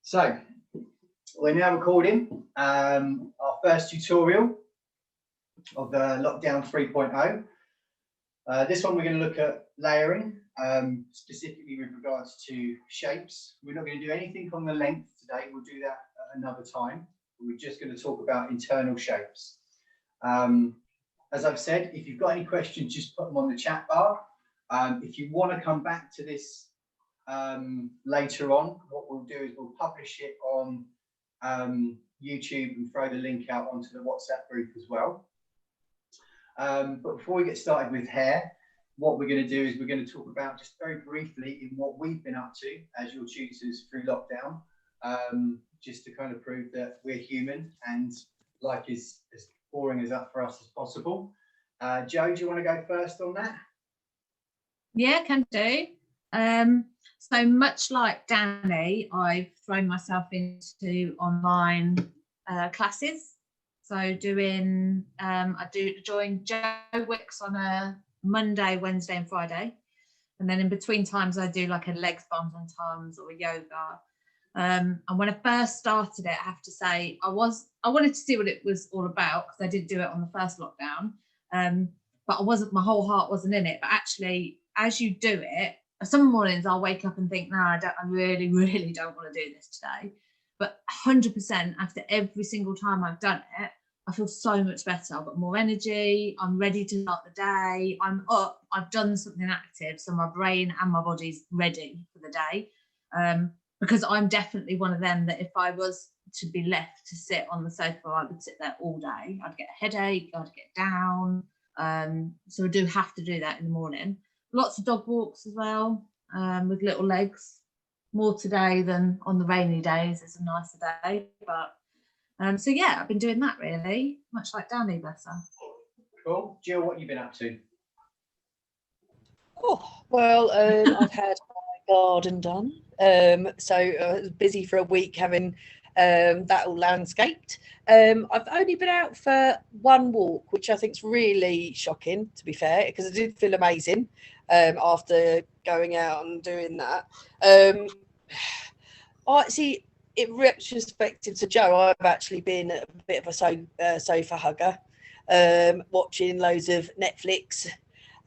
So we're now recording our first tutorial of the Lockdown 3.0. This one we're going to look at layering, specifically with regards to shapes. We're not going to do anything on the length today, we'll do that at another time. We're just going to talk about internal shapes. As I've said, if you've got any questions, just put them on the chat bar. If you want to come back to this later on, what we'll do is we'll publish it on YouTube and throw the link out onto the WhatsApp group as well. But before we get started with hair, what we're going to do is we're going to talk about just very briefly in what we've been up to as your tutors through lockdown, just to kind of prove that we're human and life is as boring as that for us as possible. Jo, do you want to go first on that? Yeah, can do. So much like Danny, I've thrown myself into online classes. So doing, I join Jo Wicks on a Monday, Wednesday and Friday. And then in between times I do like a legs, bums and tums or yoga. And when I first started it, I have to say, I wanted to see what it was all about because I did do it on the first lockdown. But my whole heart wasn't in it. But actually, as you do it, some mornings I'll wake up and think, no, I really, really don't want to do this today. But 100% after every single time I've done it, I feel so much better. I've got more energy. I'm ready to start the day. I'm up. I've done something active. So my brain and my body's ready for the day. Because I'm definitely one of them that if I was to be left to sit on the sofa, I would sit there all day. I'd get a headache. I'd get down. So I do have to do that in the morning. Lots of dog walks as well, with little legs. More today than on the rainy days. It's a nicer day, but so yeah, I've been doing that really, much like Danny, bless her. Cool. Jill, what have you been up to? Oh, well, I've had my garden done. So I was busy for a week having that all landscaped. I've only been out for one walk, which I think is really shocking, to be fair, because I did feel amazing after going out and doing that. I see, in retrospective to Jo, I've actually been a bit of a sofa hugger, watching loads of Netflix.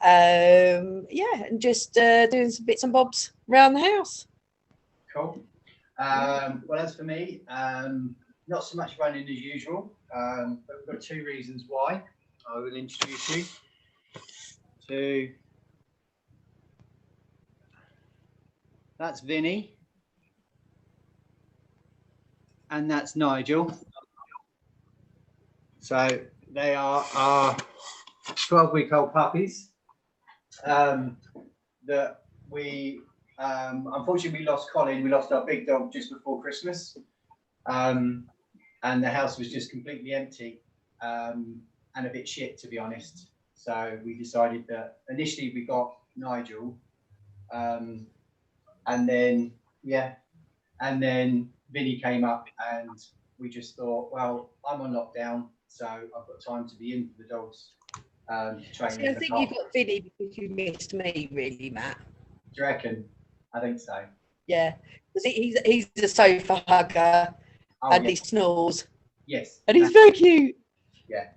Yeah, and just doing some bits and bobs around the house. Cool. Well, as for me, not so much running as usual, but we've got two reasons why. I will introduce you to, that's Vinny, and that's Nigel. So they are our 12-week-old puppies that we unfortunately we lost Colin. We lost our big dog just before Christmas, and the house was just completely empty and a bit shit, to be honest. So we decided that initially we got Nigel, and then Vinny came up, and we just thought, well, I'm on lockdown, so I've got time to be in for the dogs. See, I think you got Vinny because you missed me, really, Matt. Do you reckon? I think so. Yeah, because he's a sofa hugger, and he snores. Yes. And he's very cute. Yeah.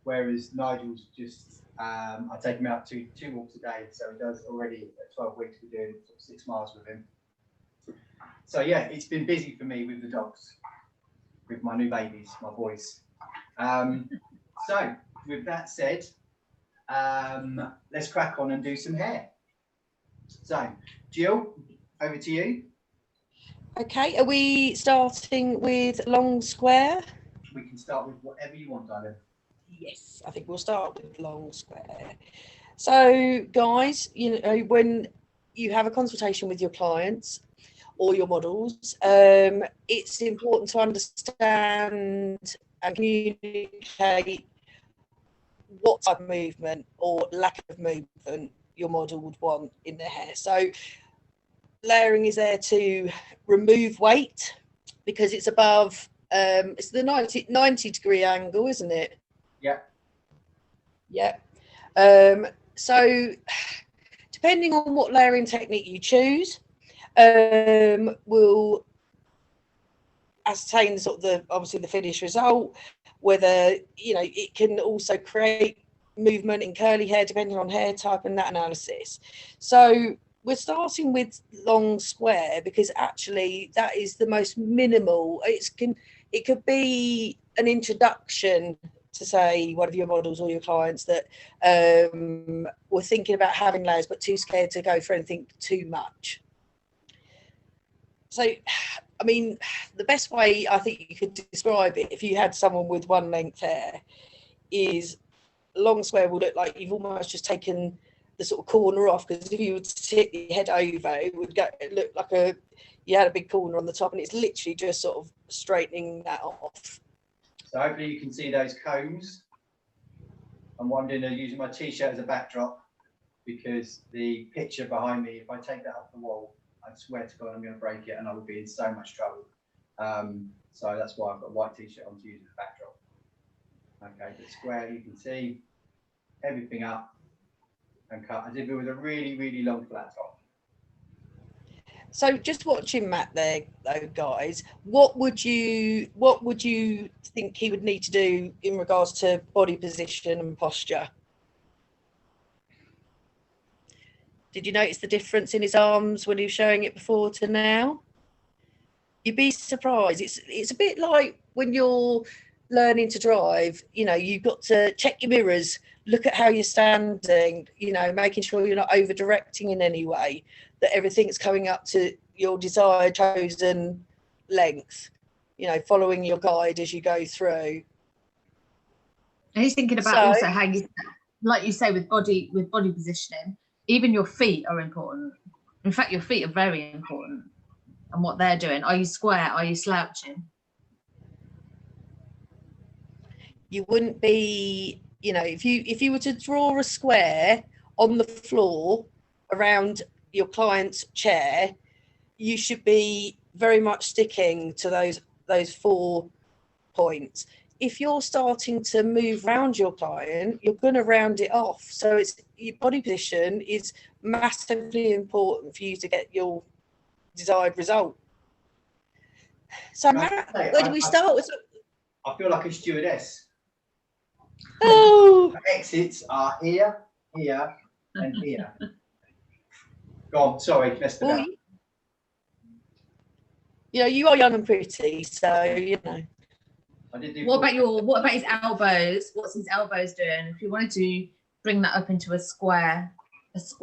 Whereas Nigel's just, I take him out two walks a day, so he does already at 12 weeks. We're doing sort of 6 miles with him. So yeah, it's been busy for me with the dogs, with my new babies, my boys. So with that said, let's crack on and do some hair. So Jill, over to you. Okay, are we starting with long square? We can start with whatever you want, darling. Yes, I think we'll start with long square. So guys, you know, when you have a consultation with your clients or your models, it's important to understand and communicate what type of movement or lack of movement your model would want in their hair. So layering is there to remove weight because it's above, it's the 90 degree angle, isn't it? Yeah. Yeah. So depending on what layering technique you choose, will ascertain sort of obviously the finished result, whether it can also create movement in curly hair depending on hair type and that analysis. So we're starting with long square because actually that is the most minimal. It could be an introduction to, say, one of your models or your clients that were thinking about having layers but too scared to go for anything too much. So, I mean, the best way I think you could describe it, if you had someone with one length hair, is long square will look like you've almost just taken the sort of corner off, because if you would tip your head over, it would look like you had a big corner on the top, and it's literally just sort of straightening that off. So hopefully you can see those combs. I'm wondering, using my t-shirt as a backdrop, because the picture behind me, if I take that off the wall, I swear to God I'm going to break it and I will be in so much trouble. So that's why I've got a white t-shirt on to use as a backdrop. Okay, the square, you can see everything up and cut as if it was a really, really long flat top. So just watching Matt there, though, guys, what would you think he would need to do in regards to body position and posture? Did you notice the difference in his arms when he was showing it before to now? You'd be surprised. It's a bit like when you're learning to drive, you've got to check your mirrors, look at how you're standing, making sure you're not over directing in any way, that everything's coming up to your desired chosen length, following your guide as you go through. And he's thinking about also how you, like you say, with body positioning, even your feet are important. In fact, your feet are very important, and what they're doing. Are you square? Are you slouching? You wouldn't be, if you were to draw a square on the floor around your client's chair, you should be very much sticking to those 4 points. If you're starting to move around your client, you're going to round it off. So your body position is massively important for you to get your desired result. So Matt, where do we start with? I feel like a stewardess. Oh, exits are here, here, and here. Go on, sorry, messed it up. You are young and pretty, so I did do. What about his elbows? What's his elbows doing? If you wanted to bring that up into a square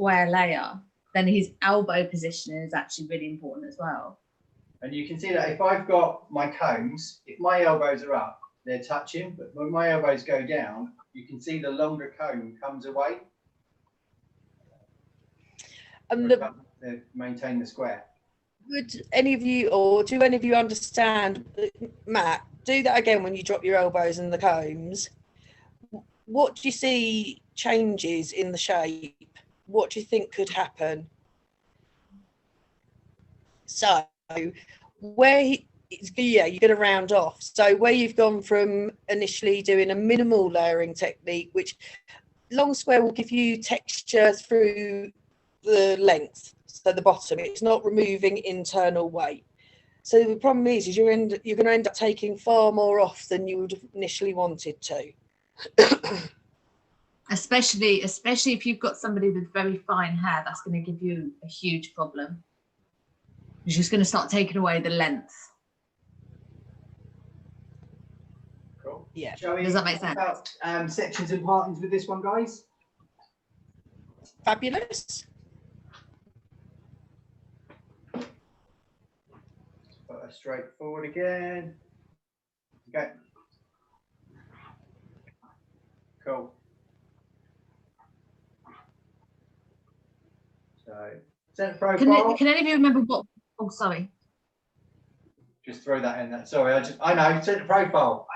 layer, then his elbow position is actually really important as well. And you can see that if I've got my combs, if my elbows are up, they're touching, but when my elbows go down, you can see the longer comb comes away. And they maintain the square. Would any of you, or do any of you understand, Matt, do that again when you drop your elbows and the combs? What do you see changes in the shape? What do you think could happen? So you're going to round off. So where you've gone from initially doing a minimal layering technique, which long square will give you texture through the length, so the bottom, it's not removing internal weight. So the problem is you're going to end up taking far more off than you would have initially wanted to. especially if you've got somebody with very fine hair, that's going to give you a huge problem. You're just going to start taking away the length. Cool. Yeah. Does that make sense? About sections and partings with this one, guys? Fabulous. Put her straight forward again. Okay. Cool. So, centre profile. Can any of you remember what? Oh, sorry. Just throw that in there. Sorry, I know. Centre profile.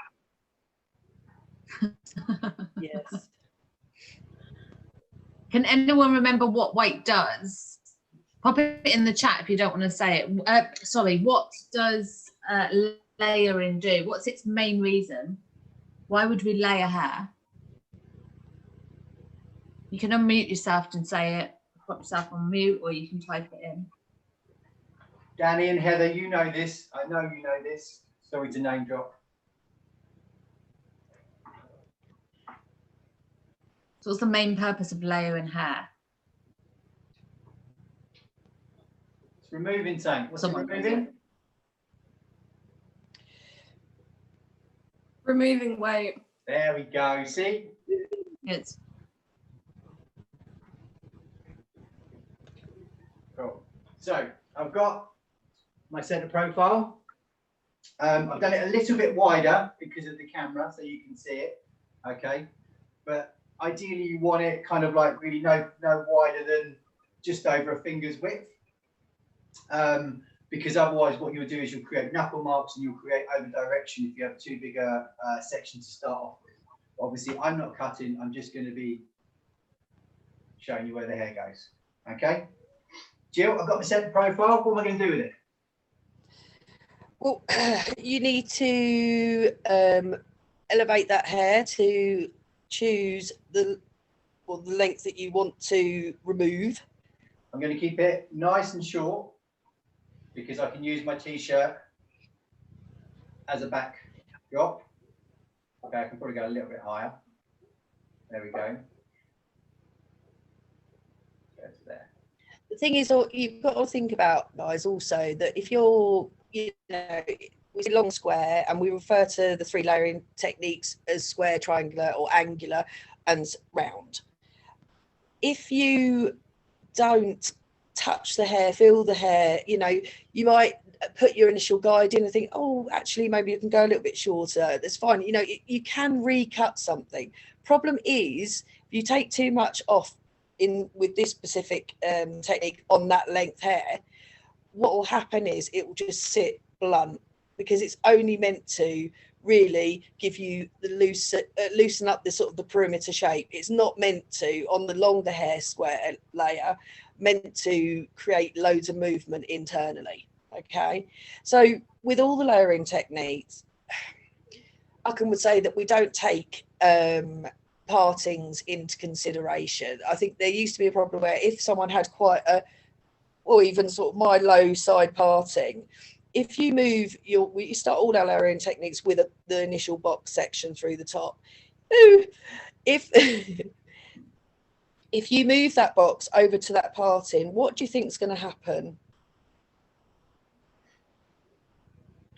Yes. Can anyone remember what weight does? Pop it in the chat if you don't want to say it. Sorry, what does layering do? What's its main reason? Why would we layer hair? You can unmute yourself and say it, put yourself on mute, or you can type it in. Danny and Heather, you know this. I know you know this. Sorry to name drop. So what's the main purpose of layering hair? It's removing something. What's it Someone- removing? Removing weight. There we go. See? It's Cool. So I've got my centre profile. I've done it a little bit wider because of the camera, so you can see it. Okay, but ideally you want it kind of like really no wider than just over a finger's width. Because otherwise what you'll do is you'll create knuckle marks and you'll create over direction if you have too big a section to start off with. Obviously I'm not cutting, I'm just going to be showing you where the hair goes. Okay, Jill, I've got my centre profile. What am I going to do with it? Well, you need to elevate that hair to choose the length that you want to remove. I'm going to keep it nice and short because I can use my t-shirt as a backdrop. Okay, I can probably go a little bit higher. There we go. Go to there. The thing is, you've got to think about, guys, also that if you're, you know, we say long square and we refer to the 3 layering techniques as square, triangular or angular and round. If you don't touch the hair, feel the hair, you know, you might put your initial guide in and think, oh, actually, maybe you can go a little bit shorter. That's fine. You know, you can recut something. Problem is, if you take too much off in with this specific technique on that length hair, what will happen is it will just sit blunt because it's only meant to really give you the loosen up the sort of the perimeter shape. It's not meant to, on the longer hair square layer, meant to create loads of movement internally. Okay, so with all the layering techniques, I would say that we don't take partings into consideration. I think there used to be a problem where if someone had quite a, or even sort of my low side parting, if you move we start all our layering techniques with the initial box section through the top. If if you move that box over to that parting, what do you think is going to happen?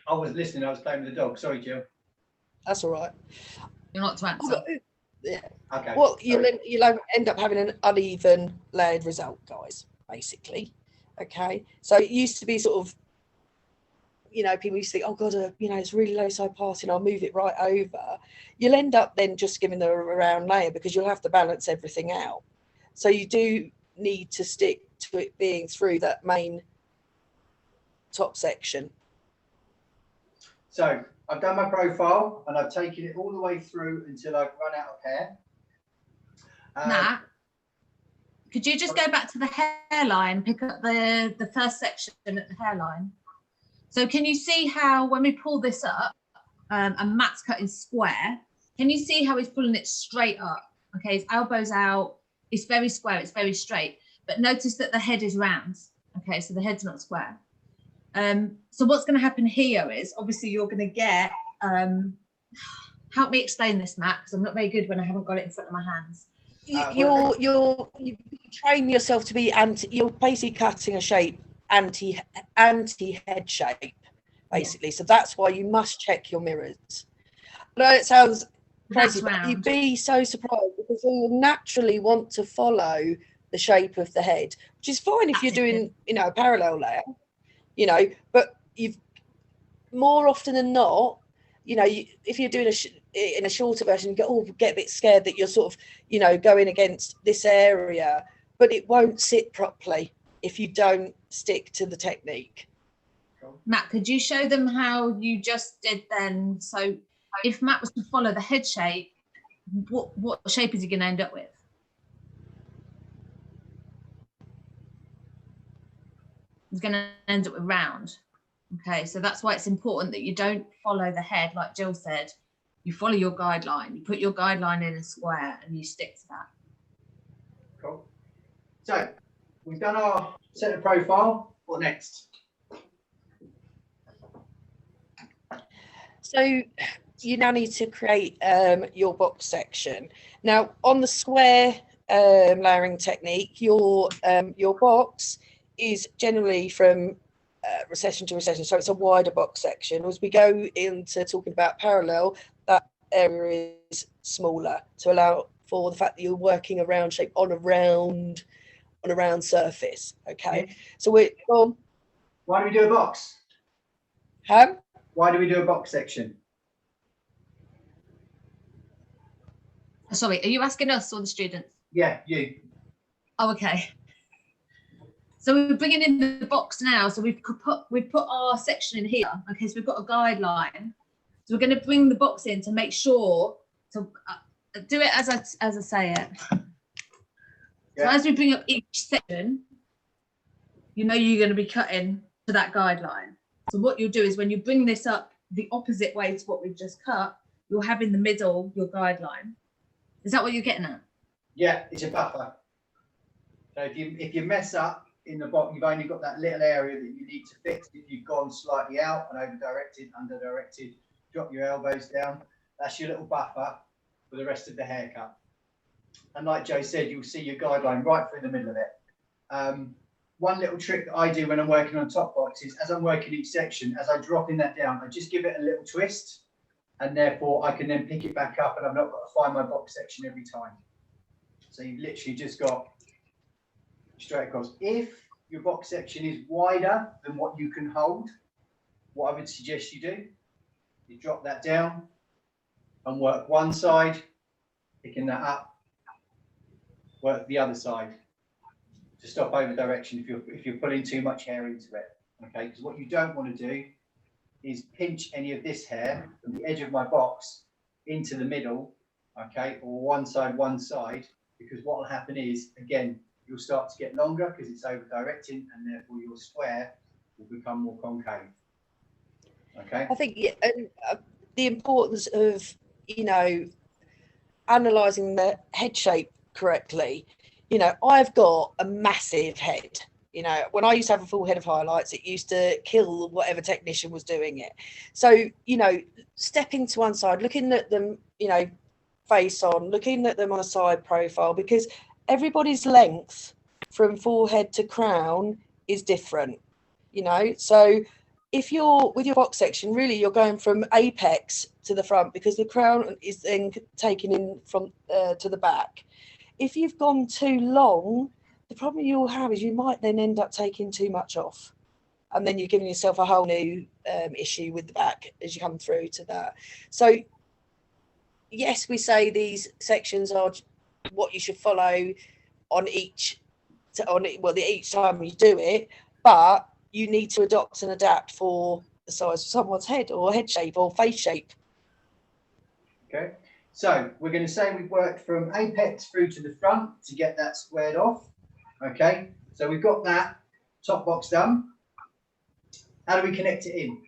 I was listening, I was playing with the dog. Sorry, Jill. That's all right. you're not to answer. Yeah. Okay. Well, sorry. you'll end up having an uneven layered result, guys, basically. Okay. So it used to be sort of, you know, people used to think, oh God, you know, it's really low side parting, I'll move it right over. You'll end up then just giving them a round layer because you'll have to balance everything out. So you do need to stick to it being through that main top section. So I've done my profile and I've taken it all the way through until I've run out of hair. Matt, could you just go back to the hairline, pick up the first section at the hairline? So can you see how when we pull this up and Matt's cutting square, can you see how he's pulling it straight up? Okay, his elbow's out, it's very square, it's very straight, but notice that the head is round. Okay, so the head's not square. So what's going to happen here is obviously you're going to get, help me explain this, Matt, because I'm not very good when I haven't got it in front of my hands. You train yourself to be you're basically cutting a shape anti head shape, basically. So that's why you must check your mirrors. I know it sounds crazy, but you'd be so surprised because you'll naturally want to follow the shape of the head, which is fine if you're doing, you know, a parallel layer, you know, but you've more often than not, you know, if you're doing in a shorter version, you get a bit scared that you're sort of, you know, going against this area, but it won't sit properly if you don't stick to the technique. Matt, could you show them how you just did then? So if Matt was to follow the head shape, what shape is he going to end up with? He's going to end up with round. Okay, so that's why it's important that you don't follow the head, like Jill said. You follow your guideline. You put your guideline in a square and you stick to that. Cool. So we've done our centre profile. What next? So you now need to create your box section. Now on the square layering technique, your box is generally from recession to recession, so it's a wider box section. As we go into talking about parallel, that area is smaller to allow for the fact that you're working a round shape on a round surface. Okay, so we're on. Why do we do a box? Why do we do a box section? Sorry, are you asking us or the students? Yeah, you. Oh, okay. So we're bringing in the box now. So we've put our section in here. Okay, so we've got a guideline. So we're going to bring the box in to make sure to do it as I say it. So as we bring up each section, you know you're going to be cutting to that guideline. So what you'll do is when you bring this up the opposite way to what we've just cut, you'll have in the middle your guideline. Is that what you're getting at? Yeah, it's a buffer. So if you mess up in the box, you've only got that little area that you need to fix. If you've gone slightly out and over-directed, under-directed, drop your elbows down, that's your little buffer for the rest of the haircut. And like Joe said, you'll see your guideline right through the middle of it. One little trick that I do when I'm working on top box is as I'm working each section, as I drop in that down, I just give it a little twist, and therefore I can then pick it back up and I've not got to find my box section every time. So you've literally just got straight across. If your box section is wider than what you can hold, what I would suggest you do, you drop that down and work one side, picking that up, work the other side to stop over direction if you're pulling too much hair into it. Okay, because what you don't want to do is pinch any of this hair from the edge of my box into the middle, okay, or one side, because what will happen is, again, you'll start to get longer because it's over directing, and therefore your square will become more concave. Okay. I think the importance of, you know, analysing the head shape correctly. You know, I've got a massive head. You know, when I used to have a full head of highlights, it used to kill whatever technician was doing it. So, you know, stepping to one side, looking at them, you know, face on, looking at them on a side profile, because everybody's length from forehead to crown is different, you know. So if you're with your box section, really you're going from apex to the front because the crown is then taken in from to the back. If you've gone too long, the problem you'll have is you might then end up taking too much off, and then you're giving yourself a whole new issue with the back as you come through to that. So yes, we say these sections are what you should follow on each time you do it, but you need to adopt and adapt for the size of someone's head or head shape or face shape. Okay, so we're going to say we've worked from apex through to the front to get that squared off. Okay, so we've got that top box done. How do we connect it in?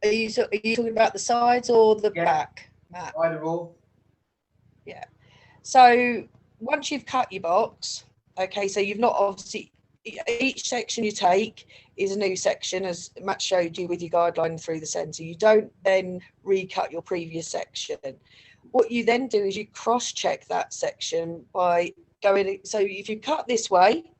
Are you talking about the sides or the back, Matt? Either or. Yeah. So once you've cut your box, okay, so you've not obviously, each section you take is a new section, as Matt showed you with your guideline through the centre. You don't then recut your previous section. What you then do is you cross-check that section by going, so if you cut this way,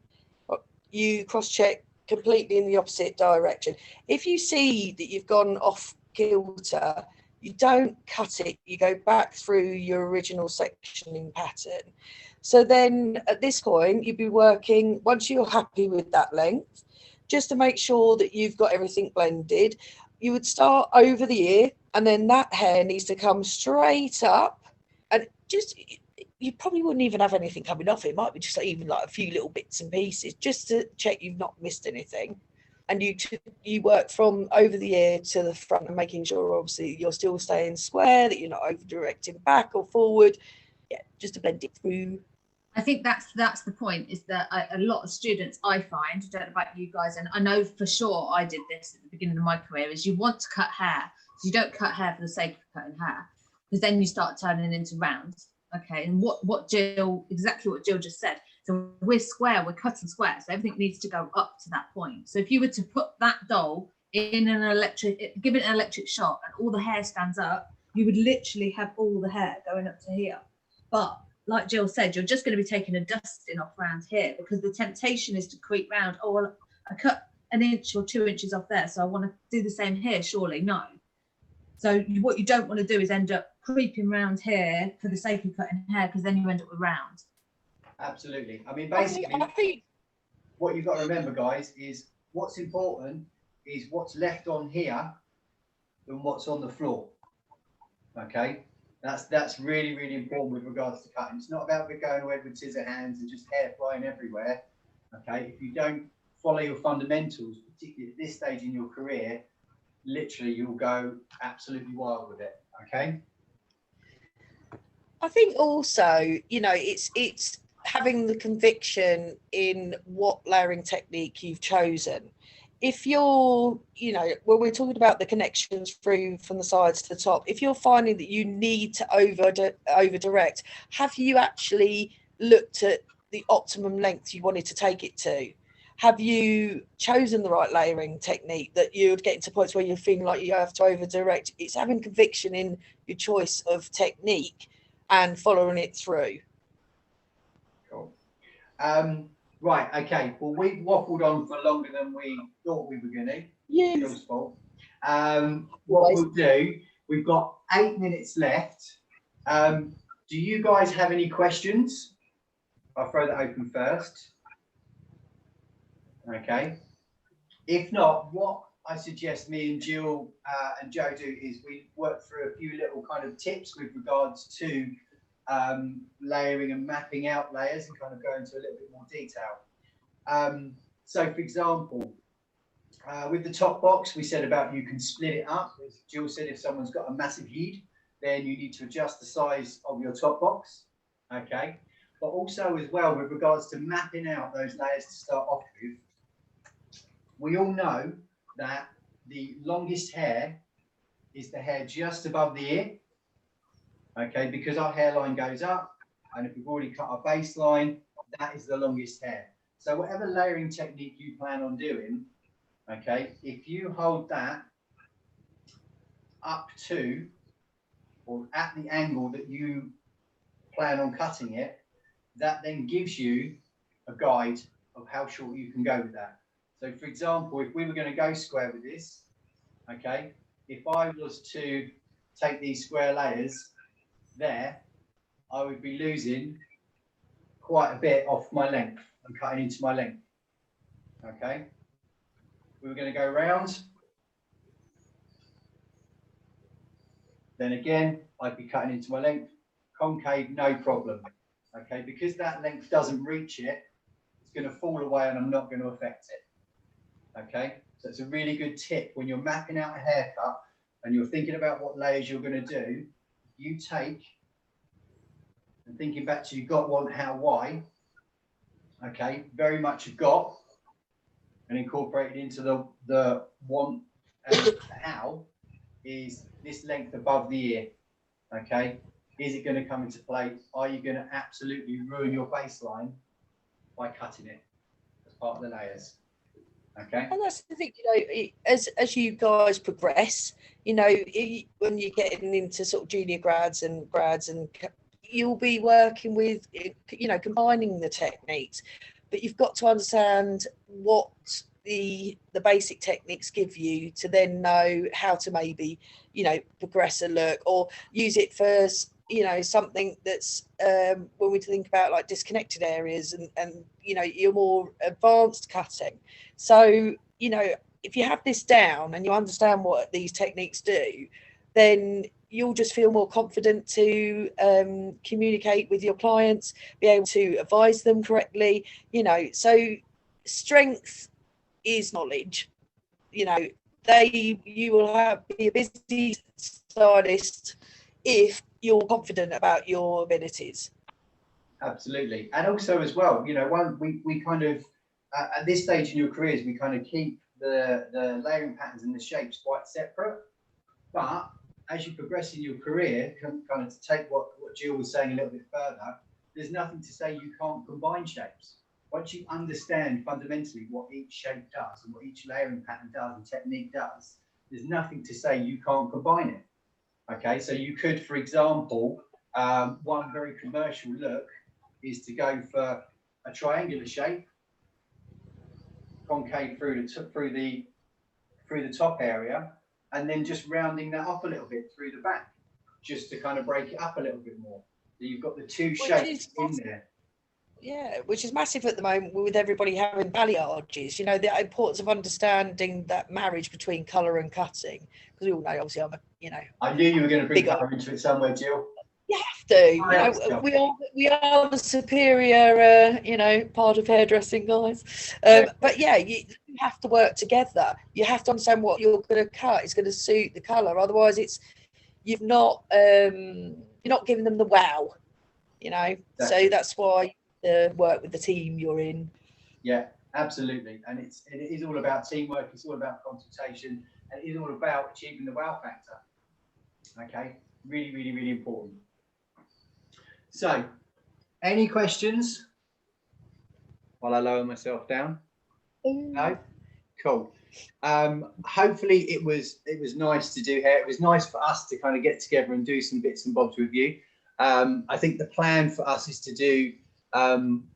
you cross-check completely in the opposite direction. If you see that you've gone off kilter, you don't cut it, you go back through your original sectioning pattern. So then at this point, you'd be working, once you're happy with that length, just to make sure that you've got everything blended, you would start over the ear, and then that hair needs to come straight up, and just, you probably wouldn't even have anything coming off. It might be just even like a few little bits and pieces, just to check you've not missed anything. And you work from over the ear to the front and making sure obviously you're still staying square, that you're not over directing back or forward. Yeah, just to blend it through. I think that's the point, is that a lot of students, I find, I don't know about you guys, and I know for sure I did this at the beginning of my career, is you want to cut hair. So you don't cut hair for the sake of cutting hair, because then you start turning into rounds. Okay, and exactly what Jill just said, So we're square, we're cutting square, so everything needs to go up to that point. So if you were to put that doll in an electric, give it an electric shock, and all the hair stands up, you would literally have all the hair going up to here. But like Jill said, you're just going to be taking a dusting off around here, because the temptation is to creep round. Oh, well, I cut an inch or 2 inches off there, so I want to do the same here. Surely no. So what you don't want to do is end up creeping round here for the sake of cutting hair, because then you end up with round. Absolutely. I mean, I basically, think what you've got to remember, guys, is what's important is what's left on here than what's on the floor. Okay, that's really, really important with regards to cutting. It's not about going away with scissor hands and just hair flying everywhere. Okay, if you don't follow your fundamentals, particularly at this stage in your career, literally you'll go absolutely wild with it. Okay. I think also, you know, it's having the conviction in what layering technique you've chosen. If you're, you know, when we're talking about the connections through from the sides to the top, if you're finding that you need to over direct, have you actually looked at the optimum length you wanted to take it to? Have you chosen the right layering technique that you're getting to points where you're feeling like you have to over direct? It's having conviction in your choice of technique and following it through. Cool. Right, okay. Well, we've waffled on for longer than we thought we were going to. Yes. Jill's fault. What we'll do, we've got 8 minutes left. Do you guys have any questions? I'll throw that open first. Okay. If not, what I suggest me and Jill and Joe do is we work through a few little kind of tips with regards to layering and mapping out layers, and kind of go into a little bit more detail. So for example, with the top box, we said about you can split it up. As Jill said, if someone's got a massive head, then you need to adjust the size of your top box. Okay. But also as well, with regards to mapping out those layers to start off with, we all know that the longest hair is the hair just above the ear. Okay, because our hairline goes up, and if we've already cut our baseline, that is the longest hair. So whatever layering technique you plan on doing, okay, if you hold that up to or at the angle that you plan on cutting it, that then gives you a guide of how short you can go with that. So for example, if we were going to go square with this, okay, if I was to take these square layers there, I would be losing quite a bit off my length and cutting into my length. Okay, we were going to go round, then again I'd be cutting into my length. Concave, no problem. Okay, because that length doesn't reach it, it's going to fall away and I'm not going to affect it. Okay, so it's a really good tip when you're mapping out a haircut and you're thinking about what layers you're going to do. You take, and thinking back to you got, want, how, why. Okay, very much a got, and incorporated into the want and how is this length above the ear. Okay, is it going to come into play? Are you going to absolutely ruin your baseline by cutting it as part of the layers? Okay. And that's the thing, you know, as you guys progress, you know, when you're getting into sort of junior grads, and you'll be working with, you know, combining the techniques, but you've got to understand what the basic techniques give you to then know how to maybe, you know, progress a look or use it for, you know, something that's when we think about like disconnected areas and you know, your more advanced cutting. So, you know, if you have this down and you understand what these techniques do, then you'll just feel more confident to communicate with your clients, be able to advise them correctly, you know. So strength is knowledge, you know. You will be a busy stylist if you're confident about your abilities. Absolutely. And also as well, you know, we kind of at this stage in your careers, we kind of keep the layering patterns and the shapes quite separate. But as you progress in your career, kind of to take what Jill was saying a little bit further, there's nothing to say you can't combine shapes. Once you understand fundamentally what each shape does and what each layering pattern does and technique does, there's nothing to say you can't combine it. Okay, so you could, for example, one very commercial look is to go for a triangular shape, concave through the top area, and then just rounding that up a little bit through the back, just to kind of break it up a little bit more. So you've got the two shapes in there. Yeah, which is massive at the moment with everybody having balayages. You know, the importance of understanding that marriage between colour and cutting. Because we all know, obviously, I knew you were going to bring colour into it somewhere, Jill. You have to. We are the superior, part of hairdressing, guys. But yeah, you have to work together. You have to understand what you're going to cut. It's going to suit the colour. Otherwise, you're not giving them the wow. Exactly. So that's why work with the team you're in. Yeah, absolutely. And it is all about teamwork. It's all about consultation, and it is all about achieving the wow factor. Okay, really, really, really important. So, any questions while I lower myself down? No? Cool. Hopefully it was nice to do hair. It was nice for us to kind of get together and do some bits and bobs with you. I think the plan for us is to do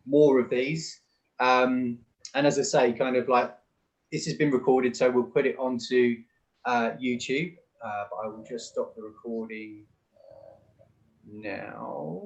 more of these. And as I say, kind of like this has been recorded, so we'll put it onto YouTube. But I will just stop the recording now.